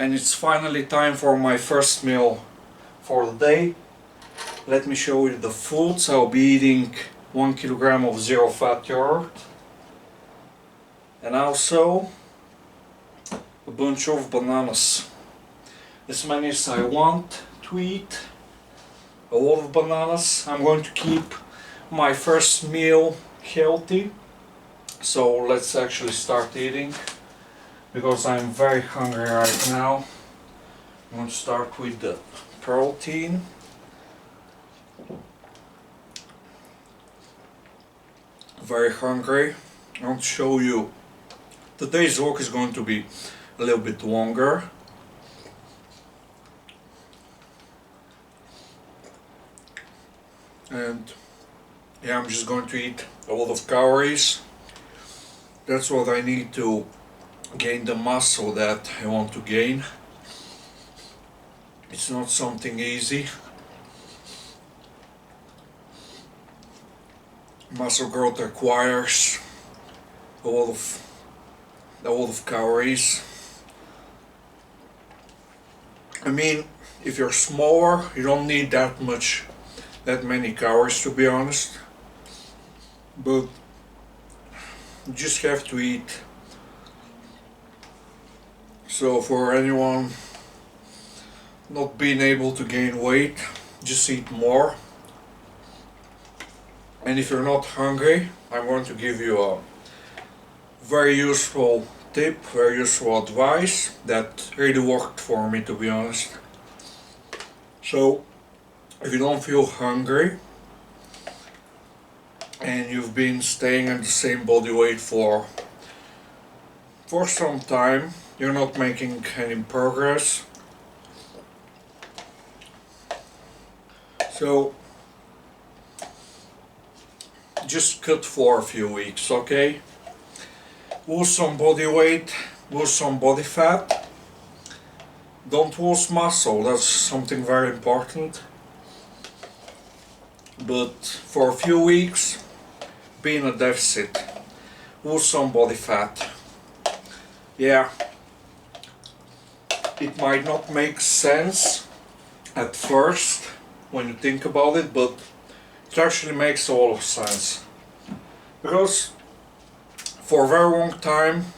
and it's finally time for my first meal for the day. Let me show you the foods. I'll be eating 1 kilogram of zero fat yogurt and also a bunch of bananas. As many as I want to eat, a lot of bananas. I'm going to keep my first meal healthy, so let's actually start eating because I'm very hungry right now. I'm going to start with the protein. Very hungry. I want to show you today's walk is going to be a little bit longer. And yeah, I'm just going to eat a lot of calories. That's what I need to gain the muscle that I want to gain. It's not something easy. Muscle growth requires a lot of calories. I mean, if you're smaller, you don't need that many calories, to be honest. But you just have to eat. So for anyone not being able to gain weight, just eat more. And if you're not hungry, I'm going to give you a very useful tip, very useful advice that really worked for me, to be honest. So if you don't feel hungry and you've been staying at the same body weight for some time, you're not making any progress. So just cut for a few weeks, okay? Lose some body weight, lose some body fat. Don't lose muscle, that's something very important. But for a few weeks, be in a deficit. Lose some body fat. Yeah, it might not make sense at first when you think about it, but it actually makes a lot of sense. Because for a very long time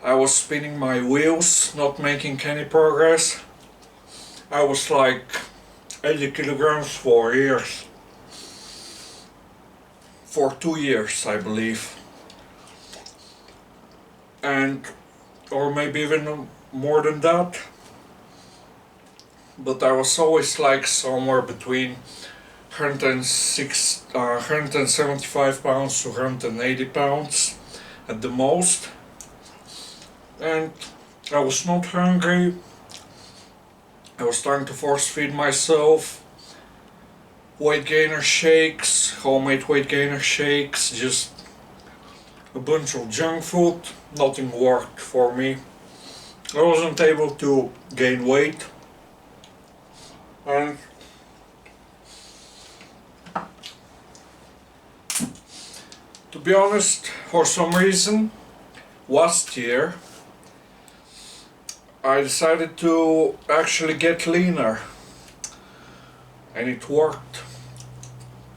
I was spinning my wheels, not making any progress. I was like 80 kilograms for years. For 2 years, I believe. And or maybe even more than that. But I was always like somewhere between 175 pounds to 180 pounds at the most. And I was not hungry. I was trying to force feed myself weight gainer shakes, homemade weight gainer shakes, just a bunch of junk food. Nothing worked for me. I wasn't able to gain weight. And to be honest, for some reason, last year I decided to actually get leaner, and it worked.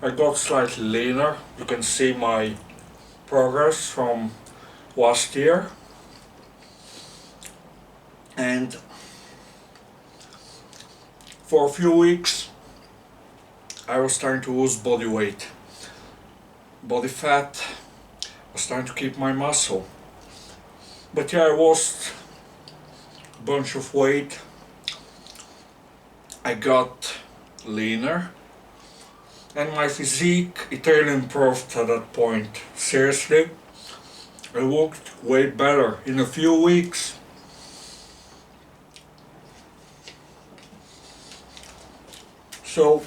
I got slightly leaner. You can see my progress from last year, and for a few weeks I was trying to lose body weight. Body fat. I was trying to keep my muscle. But yeah, I lost a bunch of weight. I got leaner. And my physique, it really improved at that point. Seriously. I looked way better in a few weeks. So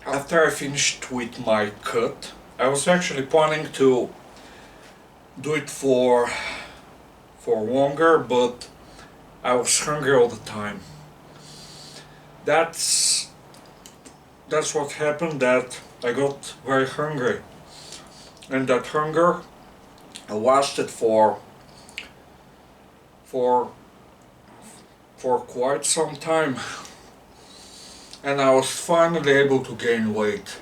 after I finished with my cut, I was actually planning to do it for longer, but I was hungry all the time. That's what happened, that I got very hungry, and that hunger lasted for for quite some time, and I was finally able to gain weight.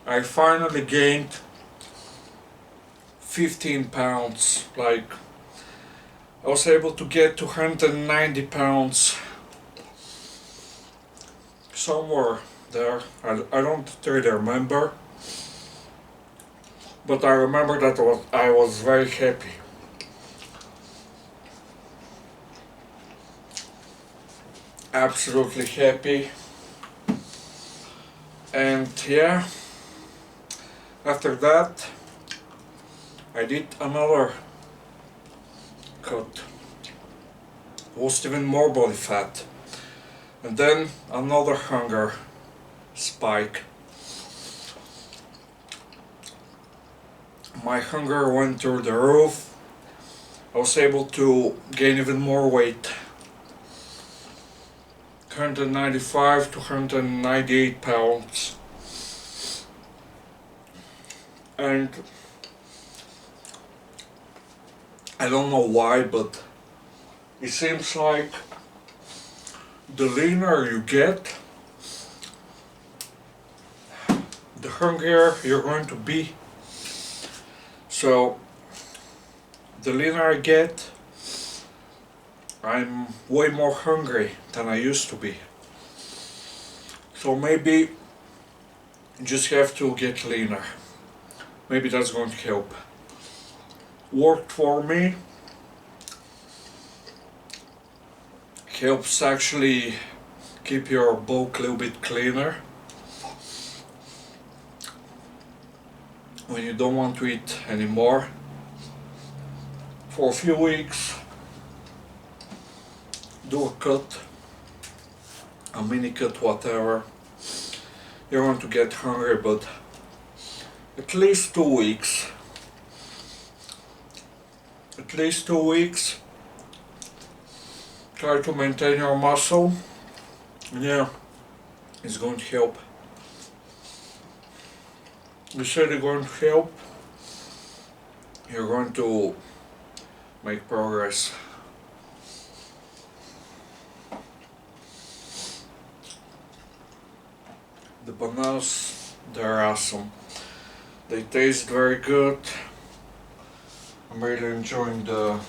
I finally gained 15 pounds. Like, I was able to get to 190 pounds, somewhere there. I don't really remember, but I remember that I was very happy. Absolutely happy. And yeah, after that I did another cut, lost even more body fat, and then another hunger spike. My hunger went through the roof. I was able to gain even more weight, 195 to 198 pounds. And I don't know why, but it seems like the leaner you get, the hungrier you're going to be. So the leaner I get, I'm way more hungry than I used to be. So maybe you just have to get leaner. Maybe that's going to help. Worked for me. Helps actually keep your bulk a little bit cleaner when you don't want to eat anymore. For a few weeks, do a cut, a mini cut, whatever. You're going to get hungry, but at least 2 weeks. At least 2 weeks. Try to maintain your muscle. Yeah, it's going to help. You said it's going to help. You're going to make progress. The bananas, they're awesome. They taste very good. I'm really enjoying the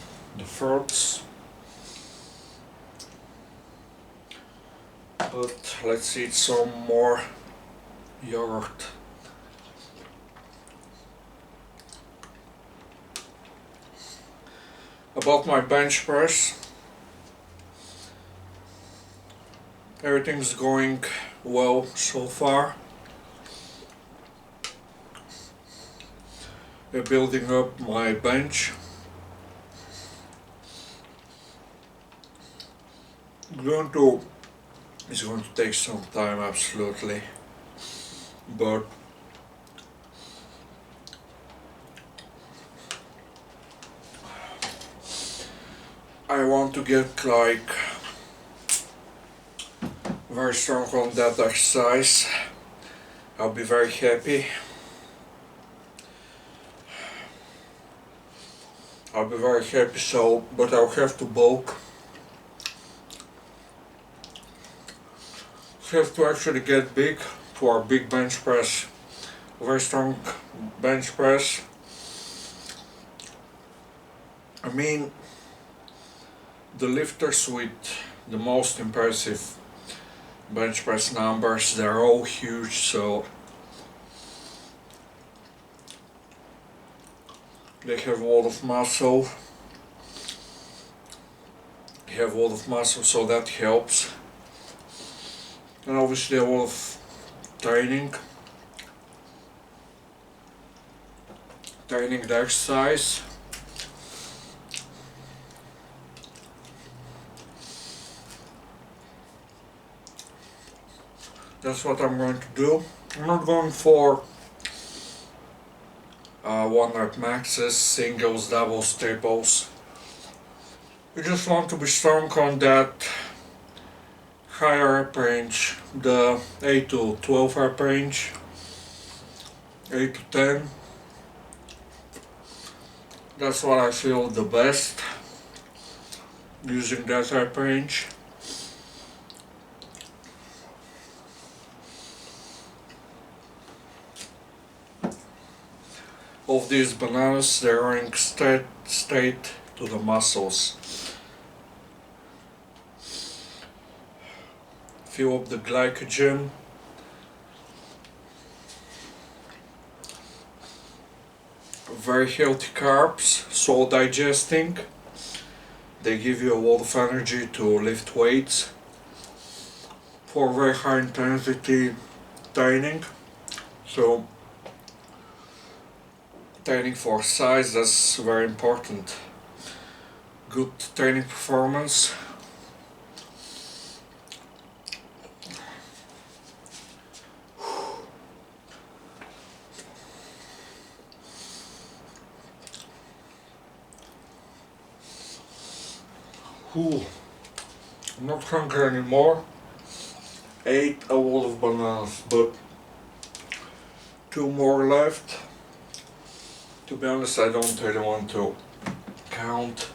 fruits. But let's eat some more yogurt. About my bench press, everything's going well so far. We're building up my bench. It's going to take some time, absolutely, but I want to get like very strong on that exercise. I'll be very happy. So, but I'll have to bulk. Have to actually get big for a big bench press, a very strong bench press. I mean, the lifters with the most impressive bench press numbers, they're all huge, so they have a lot of muscle. So that helps. And obviously a lot of training the exercise. That's what I'm going to do. I'm not going for 1 rep maxes, singles, doubles, triples. You just want to be strong on that higher rep range, the 8 to 12 rep range, 8 to 10. That's what I feel the best, using that rep range. of these bananas, they're running straight to the muscles. Fill up the glycogen. Very healthy carbs, slow digesting. They give you a lot of energy to lift weights for very high intensity training. So training for size, that's very important. Good training performance. Ooh, I'm not hungry anymore. Ate a lot of bananas, but 2 more left. To be honest, I don't really want to count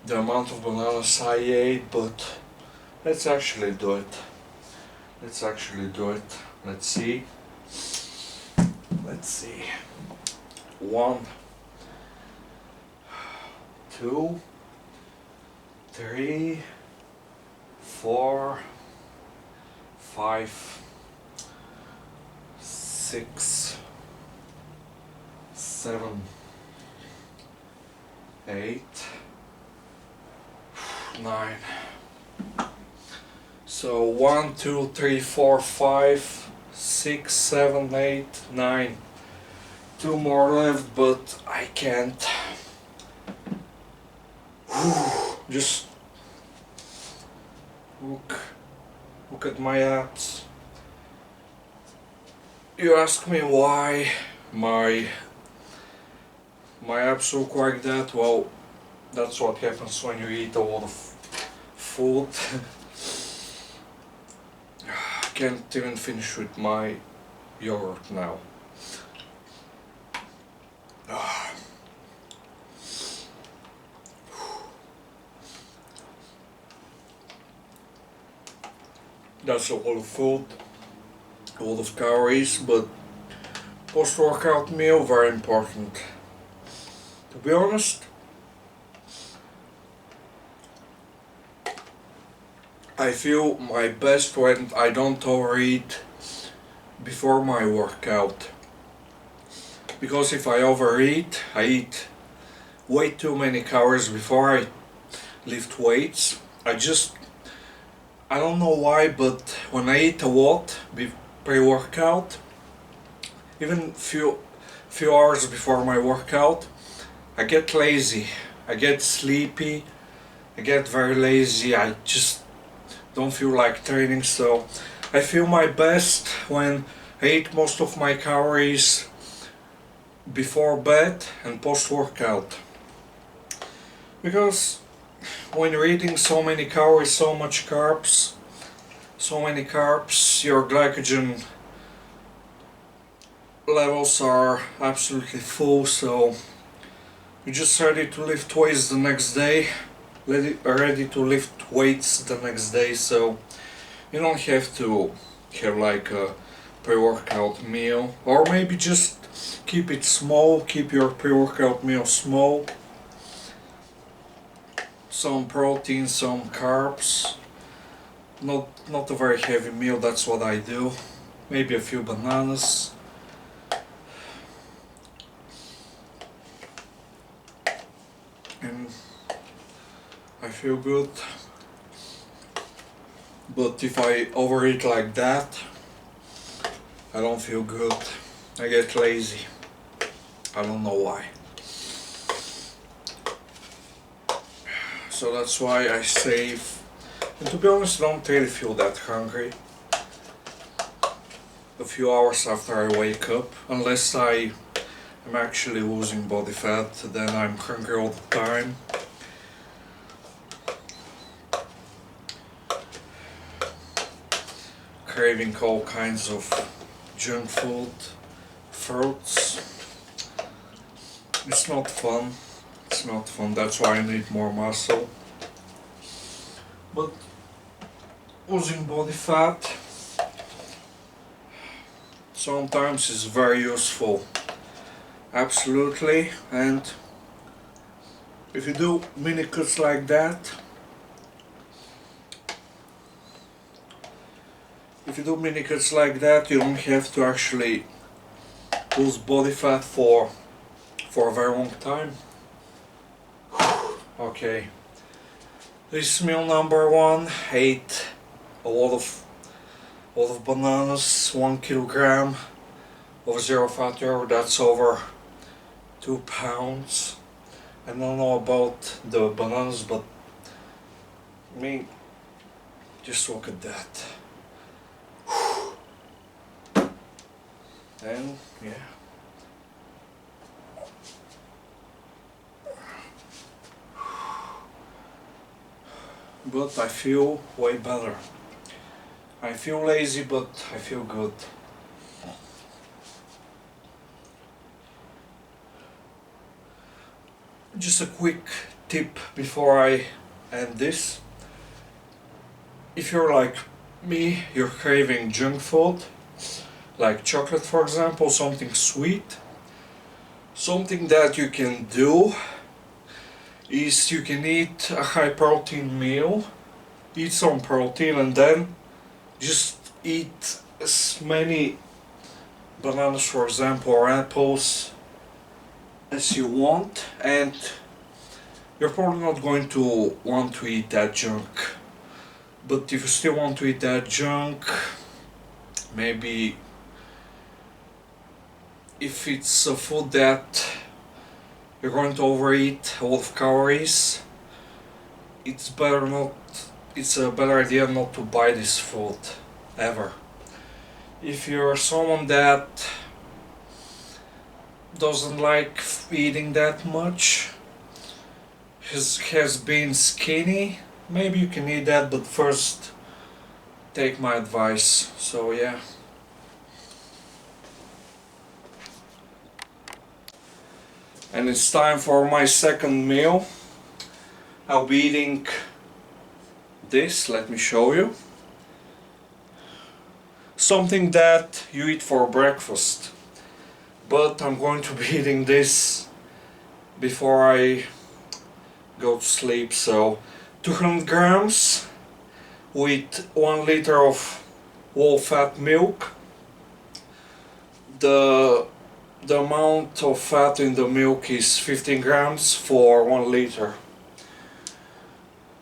the amount of bananas I ate, but let's actually do it. Let's see. Let's see. 1, 2, 3, 4, 5, 6, 7, 8, 9. So 1, 2, 3, 4, 5, 6, 7, 8, 9. 2 more left, but I can't. Just look at my abs. You ask me why my abs look like that. Well, that's what happens when you eat a lot of food. I can't even finish with my yogurt now. That's a lot of food, a lot of calories, but post-workout meal, very important. To be honest, I feel my best when I don't overeat before my workout. Because if I overeat, I eat way too many calories before I lift weights. I don't know why, but when I eat a lot pre-workout, even few hours before my workout, I get lazy, I get sleepy, I get very lazy, I just don't feel like training. So I feel my best when I eat most of my calories before bed and post-workout. Because when you're eating so many calories, so many carbs, your glycogen levels are absolutely full, so you're just ready to lift weights the next day, so you don't have to have like a pre-workout meal, or maybe just keep it small, keep your pre-workout meal small. Some protein, some carbs, not a very heavy meal, that's what I do. Maybe a few bananas. And I feel good. But if I overeat like that, I don't feel good. I get lazy. I don't know why. So that's why I save. And to be honest, I don't really feel that hungry a few hours after I wake up, unless I am actually losing body fat, then I'm hungry all the time. Craving all kinds of junk food, fruits. It's not fun. That's why I need more muscle. But losing body fat sometimes is very useful. absolutely. And if you do mini cuts like that, you don't have to actually lose body fat for a very long time. Okay, this is meal number one. Ate a lot of bananas, 1 kilogram of zero fat yogurt. That's over 2 pounds. I don't know about the bananas, but I mean, just look at that. And yeah. But I feel way better. I feel lazy, but I feel good. Just a quick tip before I end this. If you're like me, you're craving junk food, like chocolate for example, something sweet, something that you can do is you can eat a high protein meal, eat some protein, and then just eat as many bananas for example or apples as you want, and you're probably not going to want to eat that junk. But if you still want to eat that junk, maybe if it's a food that you're going to overeat a lot of calories, it's a better idea not to buy this food ever. If you're someone that doesn't like eating that much, has been skinny, maybe you can eat that, but first take my advice. So yeah. And it's time for my second meal. I'll be eating this, let me show you. Something that you eat for breakfast. But I'm going to be eating this before I go to sleep. So 200 grams with 1 liter of whole fat milk. The amount of fat in the milk is 15 grams for 1 liter.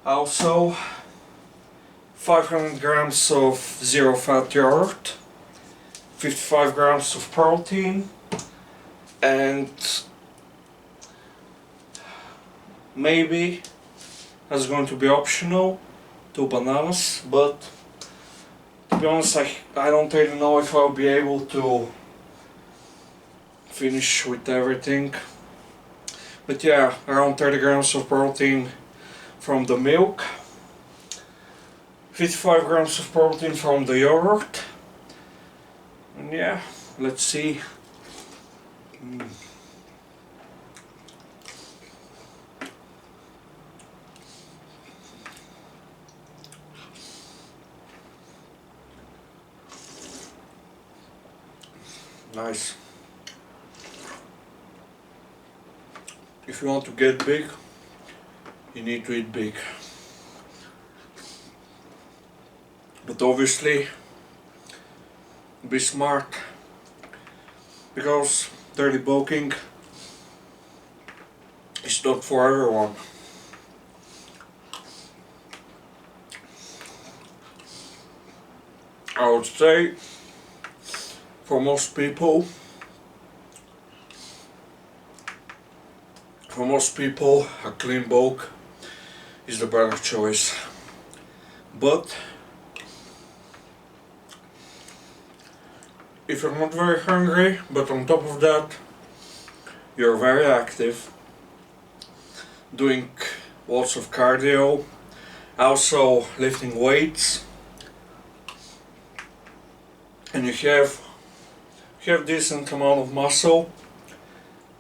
Also 500 grams of zero fat yogurt, 55 grams of protein, and maybe, that's going to be optional, 2 bananas, but to be honest I don't really know if I'll be able to finish with everything. But yeah, around 30 grams of protein from the milk, 55 grams of protein from the yogurt, and yeah, let's see. Nice. If you want to get big, you need to eat big. But obviously, be smart, because dirty bulking is not for everyone. I would say for most people, a clean bulk is the better choice. But if you're not very hungry, but on top of that you're very active, doing lots of cardio, also lifting weights, and you have decent amount of muscle,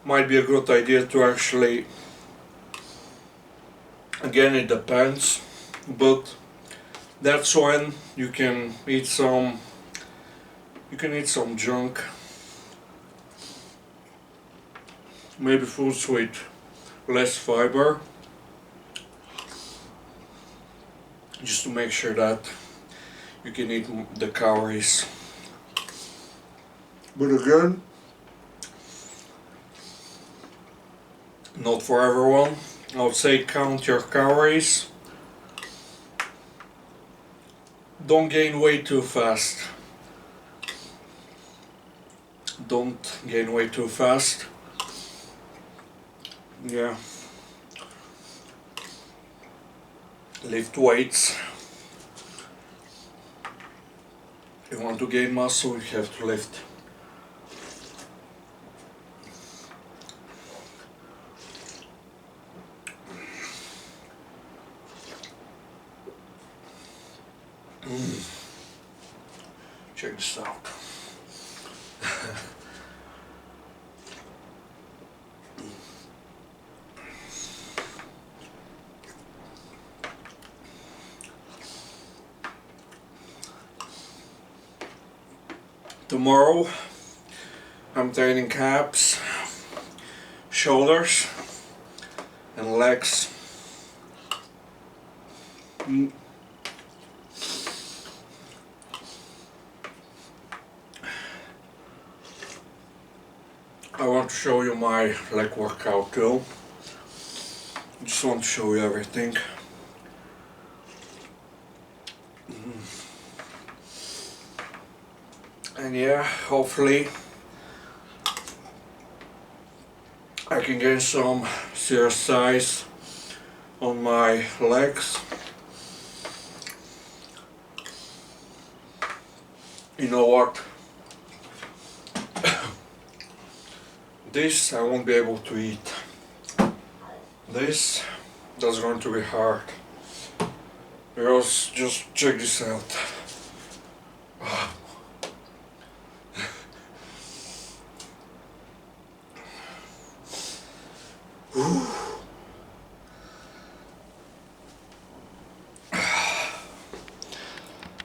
might be a good idea to actually, again it depends, but that's when you can eat some junk. maybe foods with less fiber, just to make sure that you can eat the calories. But again, not for everyone. I would say count your calories. Don't gain weight too fast. Don't gain weight too fast. Yeah. Lift weights. If you want to gain muscle, you have to lift. Check this out. Tomorrow I'm training abs, shoulders and legs. I want to show you my leg workout too. Just want to show you everything. And yeah, hopefully I can gain some serious size on my legs. You know what? This I won't be able to eat. That's going to be hard. Because just check this out. Ooh.